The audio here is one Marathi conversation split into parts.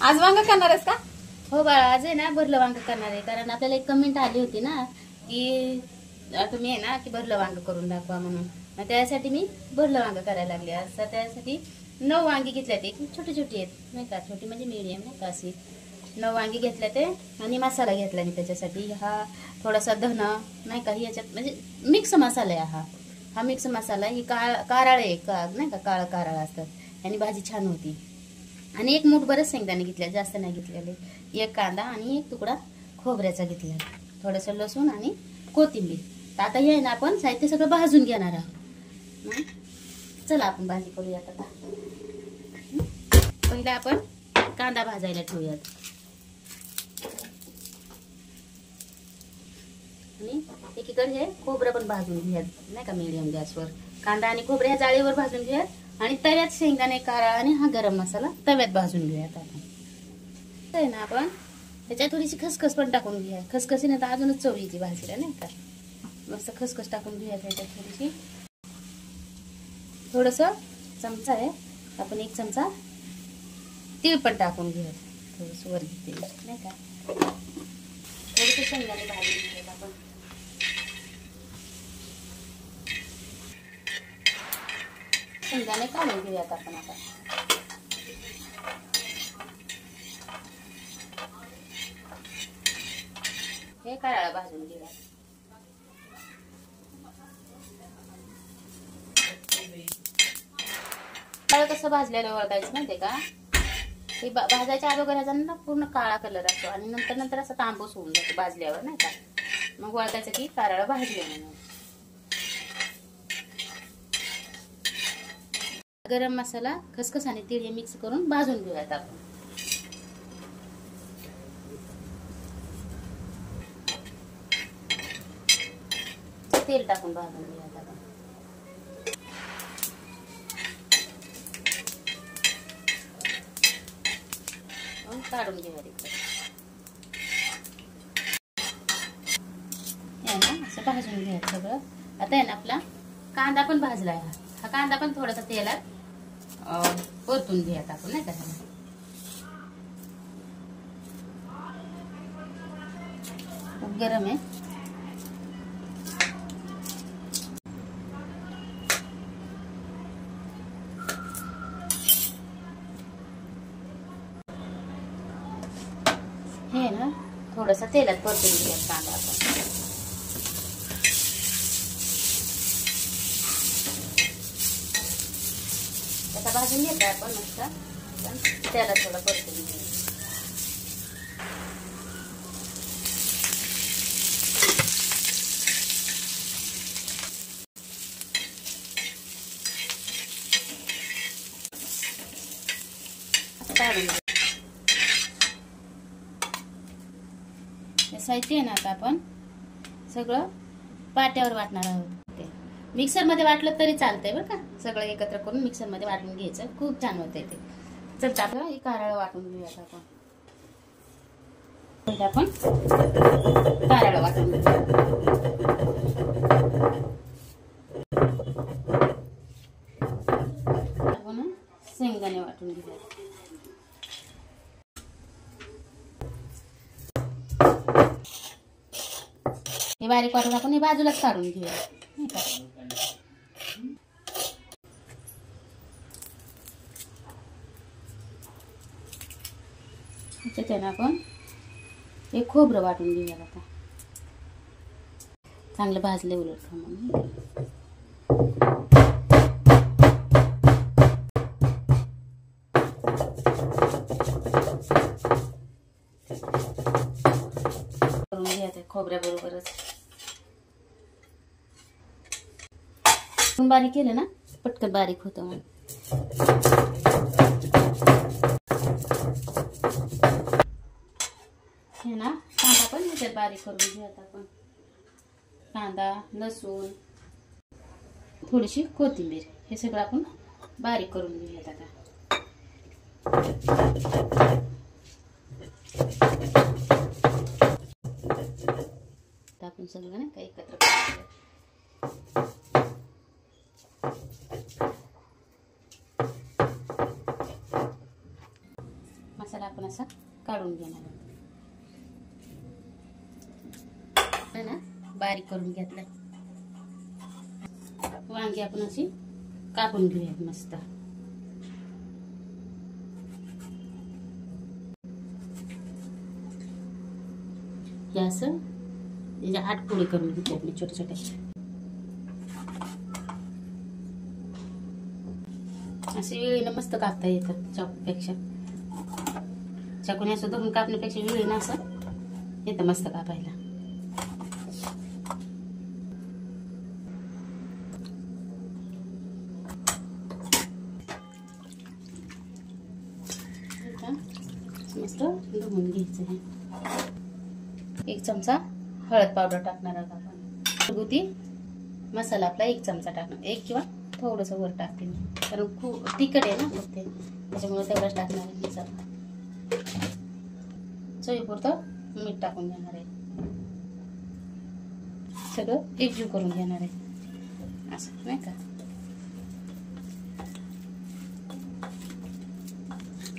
आज वांग करणार आहेस का? हो बाळा, आज आहे ना भरलं वांग करणार आहे. कारण आपल्याला एक कमेंट आली होती ना की तुम्ही आहे ना की भरलं वांग करून दाखवा म्हणून. मग त्यासाठी मी भरलं वांग करायला लागले. आज त्यासाठी 9 वांगी घेतल्या. ते छोटी छोटी आहेत नाही का, छोटी म्हणजे मीडियम नाही का, अशी 9 वांगी घेतल्या ते. आणि मसाला घेतला मी त्याच्यासाठी. हा थोडासा धन नाही का, याच्यात म्हणजे मिक्स मसाला आहे हा मिक्स मसाला. ही कारळ आहे का नाही का, काळं कारळ असतात आणि भाजी छान होती. आणि एक मूठ बरंच शेंगदाणे घेतले, जास्त नाही घेतलेले. एक कांदा आणि एक तुकडा खोबऱ्याचा घेतला, थोडंसं लसूण आणि कोथिंबीर. तर आता हे आहे ना आपण साहित्य सगळं भाजून घेणार आहोत. चला आपण भाजी करूयात. आता पहिला आपण कांदा भाजायला ठेवूयात. आणि एकीकडे हे खोबरं पण भाजून घेऊयात नाही का, मीडियम गॅसवर. कांदा आणि खोबरे ह्या जाळीवर भाजून घेऊयात. आणि तव्यात शेंगदाणे, कारळ आणि हा गरम मसाला तव्यात भाजून घेऊयात आपण. आहे ना आपण त्याच्यात थोडीशी खसखस पण टाकून घेऊया. खसखसीने तर अजूनच चव येते भाजीला नाही का. मस्त खसखस टाकून घेऊया त्याच्यात थोडीशी. थोडंसं चमचा आहे आपण, 1 चमचा तीळ पण टाकून घेऊया. थोडंसं वर घेते नाही का. थोडंसं शेंगदाणे भाजून घेऊयात आपण. शेंगदाणे काढून घेऊयात आपण आता. हे कारळ भाजून घेऊया. कारळ कसं भाजलेलं ओळखायचं माहितीये का, हे भाजायच्या अगोदर ह्याचा ना पूर्ण काळा कलर असतो आणि नंतर असं तांबूस होऊन जातो भाजल्यावर नाही का. मग ओळखायचं की कारळ भाजले म्हणून. गरम मसाला, खसखस आणि तीळ हे मिक्स करून भाजून घेऊयात आपण. तेल टाकून भाजून घेऊयात आपण. काढून घेऊयात इकडे. हे ना असं भाजून घेऊयात सगळं. आता आहे ना आपला कांदा पण भाजलाय. हा कांदा पण थोडासा तेलात परतून घेऊयात आपण नाही का. खूप गरम आहे. हे ना थोडासा तेलात परतून घेऊयात कांदा आपण. आता भाजून घेतला आपण मस्त. त्याला थोडं परतून घेऊया. काढून साहित्य आहे ना आता आपण सगळं पाट्यावर वाटणार आहोत. मिक्सर मध्ये वाटलं तरी चालतंय बरं का. सगळं एकत्र करून मिक्सर मध्ये वाटून घ्यायचं, खूप छान होतंय ते. चल आपलं हे कारळ वाटून घेऊयात आपण. आपण कारळ वाटून घेऊया. आपण शेंगदाणे वाटून घेऊया. हे बारीक वाटून आपण हे बाजूलाच काढून घेऊया. त्याच्यात आपण हे खोबरं वाटून घेऊया. आता चांगलं भाजले उलट म्हणून. करून घ्या ते खोबऱ्या बरोबरच. बारीक केलं ना पटकन बारीक होतं. हे ना कांदा पण ह्याच्यात बारीक करून घेऊयात आपण. कांदा, लसूण, थोडीशी कोथिंबीर हे सगळं आपण बारीक करून घेऊयात. आता आपण सगळं ना काही एकत्र करून मसाला आपण असं काढून घेणार आहोत ना, बारीक करून घेतलं. वांगी आपण अशी कापून घेऊयात मस्त. हे असं त्याच्या 8 पोळी करून घेतले मी छोटे छोटे. असे विळीनं मस्त कापता येतात चाकूपेक्षा. चाकूने असं धरून कापण्यापेक्षा विळीनं असं येतं मस्त कापायला. मस्त धुवून घ्यायचं आहे. 1 चमचा हळद पावडर टाकणार आहोत आपण. घरगुती मसाला आपला 1 चमचा टाकणार, 1 किंवा थोडंसं वर टाकते मी, कारण खूप तिखट आहे ना खूप ते, त्याच्यामुळे तेवढंच टाकणार आहे. चवीपुरतं मीठ टाकून घेणार आहे. सगळं एकजीव करून घेणार आहे असं, नाही का.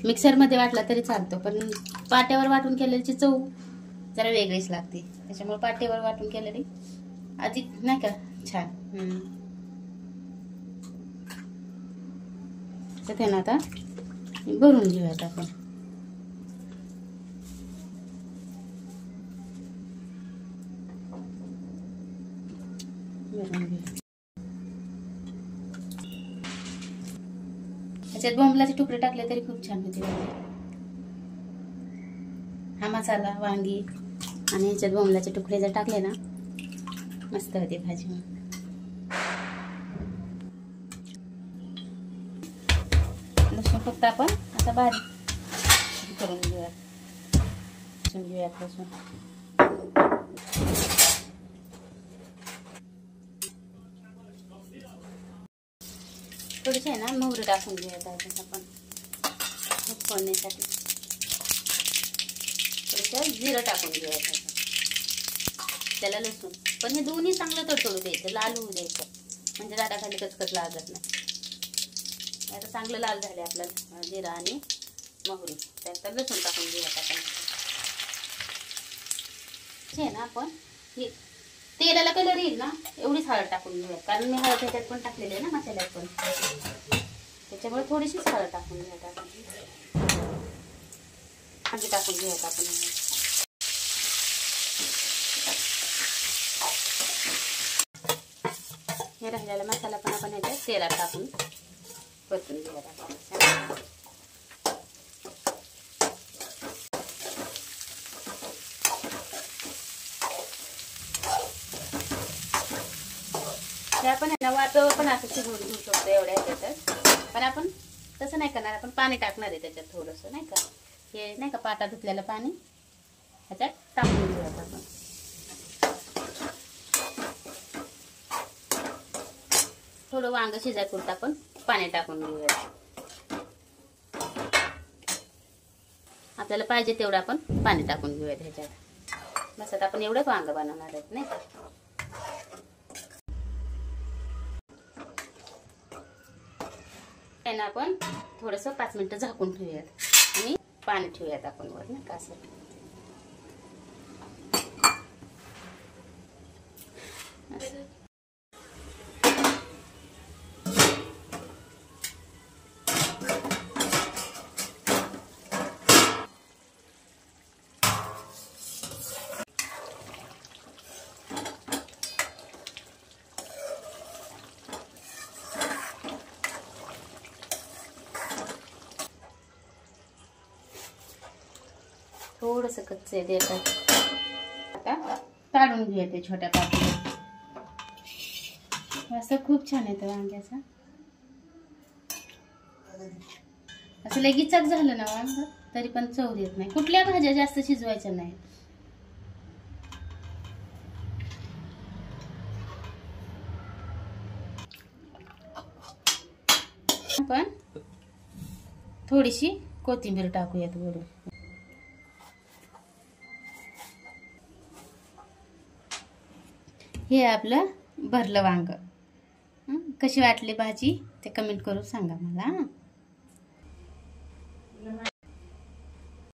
मिक्सरमध्ये वाटला तरी चालतो, पण पाट्यावर वाटून केलेली चव जरा वेगळीच लागते. त्याच्यामुळे पाट्यावर वाटून केलेली अधिक, नाही का, छान. तर ना आता भरून घेऊयात आपण. त्याच्यात बोंबलाचे तुकडे टाकले तरी खूप छान होते. हा मसाला, वांगी आणि याच्यात बोंबलाचे तुकडे जर टाकले ना, मस्त होते भाजी. लसूण फक्त आपण आता बारीक करून घेऊयात लसूण. थोडीशी आहे ना मोहरी टाकून घेऊयात आपण फोडणीसाठी. थोडंसं जिरं टाकून घेऊयात त्याला. लसूण पण हे दोन्ही चांगलं तडतडू द्यायचं, लाल होऊ द्यायचं, म्हणजे दाताखाली कचकच लागत नाही. आता चांगलं लाल झाले आपलं जिरा आणि मोहरी, त्यानंतर लसूण टाकून घेऊयात आपण. हे ना आपण हे तेलाला कलर येईल ना एवढीच हळद टाकून घेऊयात, कारण मी हळद ह्याच्यात पण टाकलेली आहे ना मसाल्यात पण, त्याच्यामुळे थोडीशीच हळद टाकून घेऊयात आपण. कांदे टाकून घेऊयात आपण. हे राहिलेला मसाला पण आपण याच्यात तेलात टाकून परतून घेऊयात आपण. आपण आहे ना वाटोवर पण असं शिजवून घेऊ शकतो एवढ्या ह्याच्यात, पण आपण तसं नाही करणार. आपण पाणी टाकणार आहे त्याच्यात थोडंसं, नाही का. हे नाही का पाटा धुतलेलं पाणी ह्याच्यात टाकून घेऊयात आपण. थोडं वांग शिजायपुरतं आपण पाणी टाकून घेऊयात. आपल्याला पाहिजे तेवढं आपण पाणी टाकून घेऊयात ह्याच्यात. बस आता आपण एवढंच वांग बनवणार आहेत, नाही का. त्यांना आपण थोडंसं 5 मिनिटं झाकून ठेवूयात आणि पाणी ठेवूयात आपण वर, नाही का असं. थोडंसं कच्चे देतात. आता काढून घेऊया ते छोट्या पातेल्यात. असं खूप छान येतं वांग्याचं. असं लगेचच झालं ना वांग तरी पण चव येत नाही. कुठल्या भाज्या जास्त शिजवायच्या नाही. आपण थोडीशी कोथिंबीर टाकूयात वरून. हे आपलं भरलं वांग. कशी वाटली भाजी ते कमेंट करून सांगा मला.